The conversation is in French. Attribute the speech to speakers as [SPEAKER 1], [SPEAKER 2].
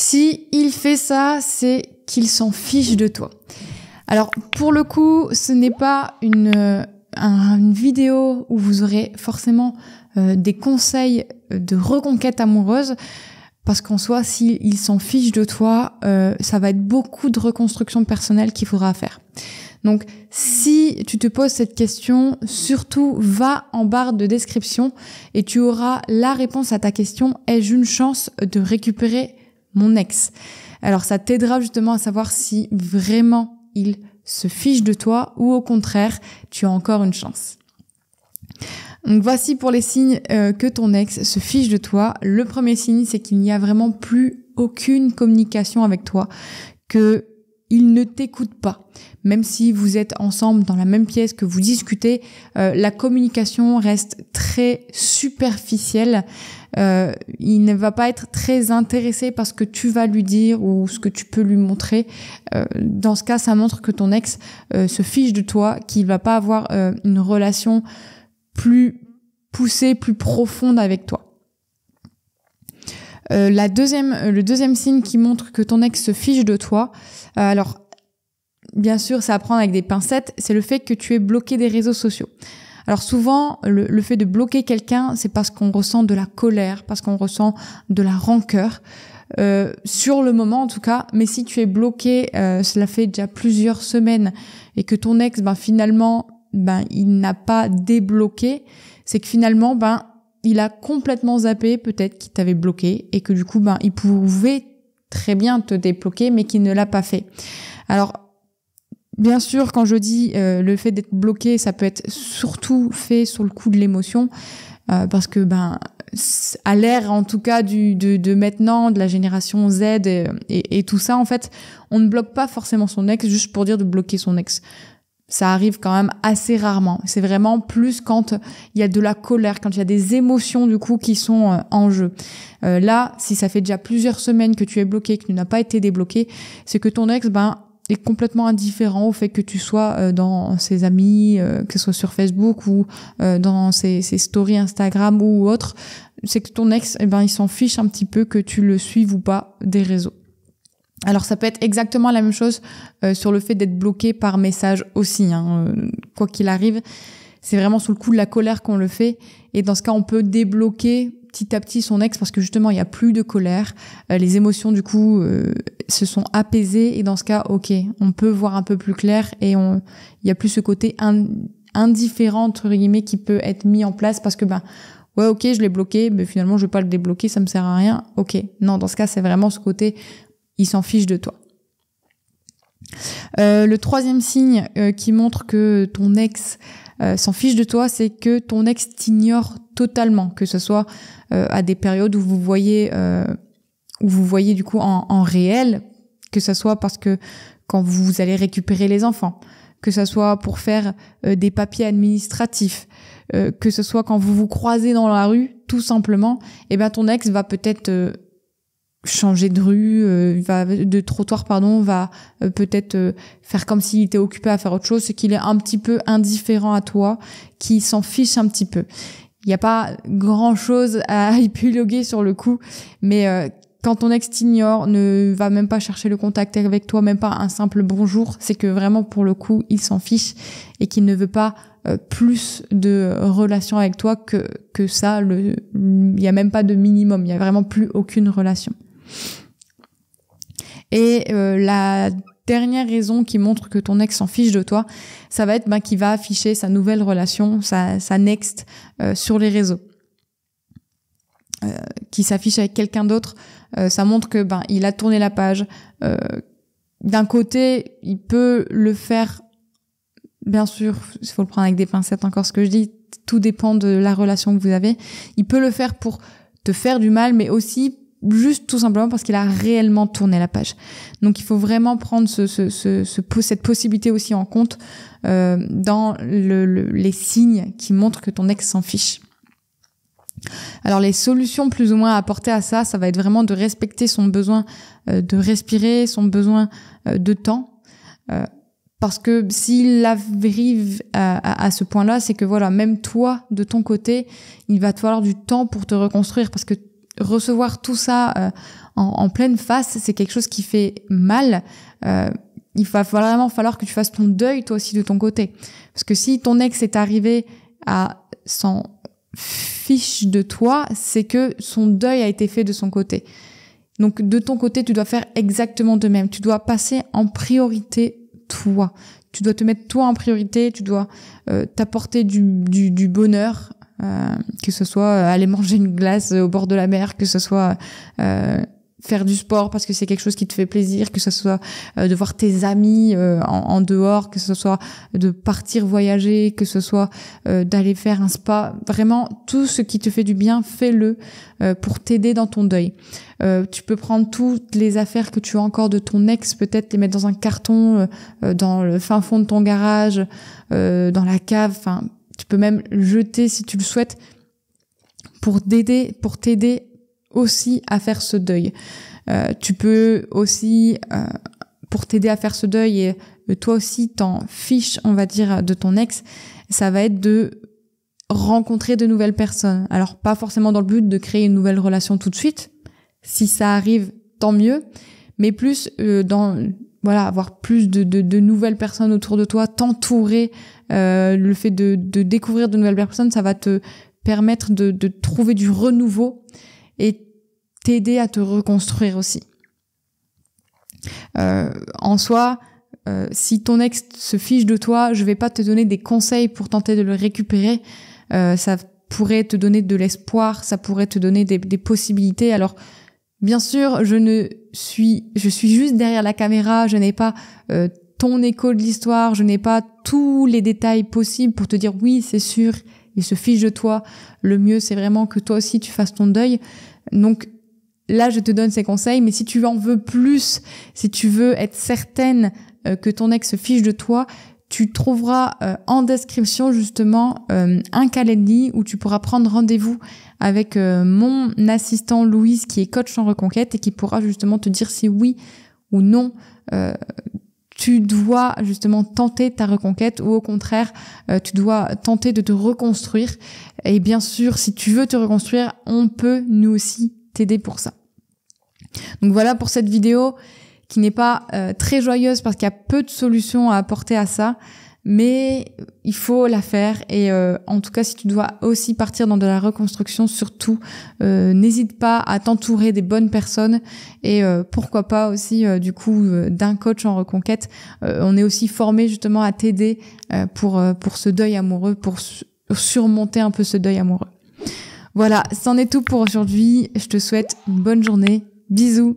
[SPEAKER 1] Si il fait ça, c'est qu'il s'en fiche de toi. Alors, pour le coup, ce n'est pas une vidéo où vous aurez forcément des conseils de reconquête amoureuse, parce qu'en soi, s'il s'en fiche de toi, ça va être beaucoup de reconstruction personnelle qu'il faudra faire. Donc, si tu te poses cette question, surtout va en barre de description et tu auras la réponse à ta question « Ai-je une chance de récupérer mon ex ?» Alors, ça t'aidera justement à savoir si vraiment il se fiche de toi ou au contraire, tu as encore une chance. Donc voici pour les signes que ton ex se fiche de toi. Le premier signe, c'est qu'il n'y a vraiment plus aucune communication avec toi, que il ne t'écoute pas. Même si vous êtes ensemble dans la même pièce, que vous discutez, la communication reste très superficielle. Il ne va pas être très intéressé par ce que tu vas lui dire ou ce que tu peux lui montrer. Dans ce cas, ça montre que ton ex se fiche de toi, qu'il va pas avoir une relation plus poussée, plus profonde avec toi. Le deuxième signe qui montre que ton ex se fiche de toi, alors bien sûr, c'est à prendre avec des pincettes, c'est le fait que tu es bloqué des réseaux sociaux. Alors souvent, le fait de bloquer quelqu'un, c'est parce qu'on ressent de la colère, parce qu'on ressent de la rancœur, sur le moment en tout cas. Mais si tu es bloqué, cela fait déjà plusieurs semaines, et que ton ex, finalement, il n'a pas débloqué, c'est que finalement, il a complètement zappé, peut-être qu'il t'avait bloqué, et que du coup, il pouvait très bien te débloquer, mais qu'il ne l'a pas fait. Alors, bien sûr, quand je dis le fait d'être bloqué, ça peut être surtout fait sur le coup de l'émotion, parce que à l'ère en tout cas de maintenant, de la génération Z et tout ça, en fait, on ne bloque pas forcément son ex juste pour dire de bloquer son ex. Ça arrive quand même assez rarement. C'est vraiment plus quand il y a de la colère, quand il y a des émotions du coup qui sont en jeu. Là, si ça fait déjà plusieurs semaines que tu es bloqué, que tu n'as pas été débloqué, c'est que ton ex, est complètement indifférent au fait que tu sois dans ses amis, que ce soit sur Facebook ou dans ses stories Instagram ou autre. C'est que ton ex, il s'en fiche un petit peu que tu le suives ou pas des réseaux. Alors ça peut être exactement la même chose sur le fait d'être bloqué par message aussi. Quoi qu'il arrive, c'est vraiment sous le coup de la colère qu'on le fait. Et dans ce cas, on peut débloquer petit à petit son ex parce que justement, il n'y a plus de colère. Les émotions, du coup, se sont apaisées. Et dans ce cas, ok, on peut voir un peu plus clair et il n'y a plus ce côté indifférent, entre guillemets, qui peut être mis en place parce que, ouais, ok, je l'ai bloqué, mais finalement, je vais pas le débloquer, ça me sert à rien. Ok. Non, dans ce cas, c'est vraiment ce côté, il s'en fiche de toi. Le troisième signe qui montre que ton ex s'en fiche de toi, c'est que ton ex t'ignore totalement, que ce soit à des périodes où vous voyez du coup en réel, que ce soit parce que quand vous allez récupérer les enfants, que ce soit pour faire des papiers administratifs, que ce soit quand vous vous croisez dans la rue, tout simplement, ton ex va peut-être changer de rue, de trottoir, va peut-être faire comme s'il était occupé à faire autre chose, c'est qu'il est un petit peu indifférent à toi, qu'il s'en fiche un petit peu. Il n'y a pas grand-chose à épiloguer sur le coup, mais quand ton ex t'ignore, ne va même pas chercher le contact avec toi, même pas un simple bonjour, c'est que vraiment pour le coup, il s'en fiche et qu'il ne veut pas plus de relations avec toi que ça. Il y a même pas de minimum, il y a vraiment plus aucune relation. Et la dernière raison qui montre que ton ex s'en fiche de toi, ça va être qu'il va afficher sa nouvelle relation, sa next sur les réseaux. Qui s'affiche avec quelqu'un d'autre, ça montre que il a tourné la page. D'un côté, il peut le faire, bien sûr, il faut le prendre avec des pincettes, encore ce que je dis, tout dépend de la relation que vous avez. Il peut le faire pour te faire du mal, mais aussi juste tout simplement parce qu'il a réellement tourné la page. Donc il faut vraiment prendre cette possibilité aussi en compte dans les signes qui montrent que ton ex s'en fiche. Alors les solutions plus ou moins à apporter à ça va être vraiment de respecter son besoin de respirer, son besoin de temps, parce que s'il arrive à ce point-là, c'est que voilà, même toi de ton côté, il va te falloir du temps pour te reconstruire, parce que recevoir tout ça en pleine face, c'est quelque chose qui fait mal. Il va vraiment falloir que tu fasses ton deuil toi aussi de ton côté. Parce que si ton ex est arrivé à s'en fiche de toi, c'est que son deuil a été fait de son côté. Donc de ton côté, tu dois faire exactement de même. Tu dois passer en priorité toi. Tu dois te mettre toi en priorité, tu dois t'apporter du bonheur, que ce soit aller manger une glace au bord de la mer, que ce soit faire du sport parce que c'est quelque chose qui te fait plaisir, que ce soit de voir tes amis en dehors, que ce soit de partir voyager, que ce soit d'aller faire un spa. Vraiment, tout ce qui te fait du bien, fais-le pour t'aider dans ton deuil. Tu peux prendre toutes les affaires que tu as encore de ton ex, peut-être les mettre dans un carton, dans le fin fond de ton garage, dans la cave. Enfin, tu peux même jeter si tu le souhaites pour t'aider aussi à faire ce deuil. Tu peux aussi, pour t'aider à faire ce deuil et toi aussi t'en fiches, on va dire, de ton ex, ça va être de rencontrer de nouvelles personnes. Alors pas forcément dans le but de créer une nouvelle relation tout de suite. Si ça arrive, tant mieux. Mais plus avoir plus de nouvelles personnes autour de toi, t'entourer. Le fait de découvrir de nouvelles personnes, ça va te permettre de trouver du renouveau et t'aider à te reconstruire aussi. En soi, si ton ex se fiche de toi, je vais pas te donner des conseils pour tenter de le récupérer. Ça pourrait te donner de l'espoir, ça pourrait te donner des possibilités. Alors, bien sûr, je suis juste derrière la caméra, je n'ai pas ton écho de l'histoire, je n'ai pas tous les détails possibles pour te dire oui, c'est sûr, il se fiche de toi. Le mieux, c'est vraiment que toi aussi tu fasses ton deuil. Donc là, je te donne ces conseils, mais si tu en veux plus, si tu veux être certaine que ton ex se fiche de toi, tu trouveras en description justement un calendrier où tu pourras prendre rendez-vous avec mon assistant Louise qui est coach en reconquête et qui pourra justement te dire si oui ou non tu dois justement tenter ta reconquête ou au contraire tu dois tenter de te reconstruire. Et bien sûr, si tu veux te reconstruire, on peut nous aussi t'aider pour ça. Donc voilà pour cette vidéo qui n'est pas très joyeuse parce qu'il y a peu de solutions à apporter à ça, mais il faut la faire. Et en tout cas, si tu dois aussi partir dans de la reconstruction, surtout n'hésite pas à t'entourer des bonnes personnes et pourquoi pas aussi du coup d'un coach en reconquête. On est aussi formé justement à t'aider pour ce deuil amoureux, pour surmonter un peu ce deuil amoureux. Voilà, c'en est tout pour aujourd'hui. Je te souhaite une bonne journée. Bisous.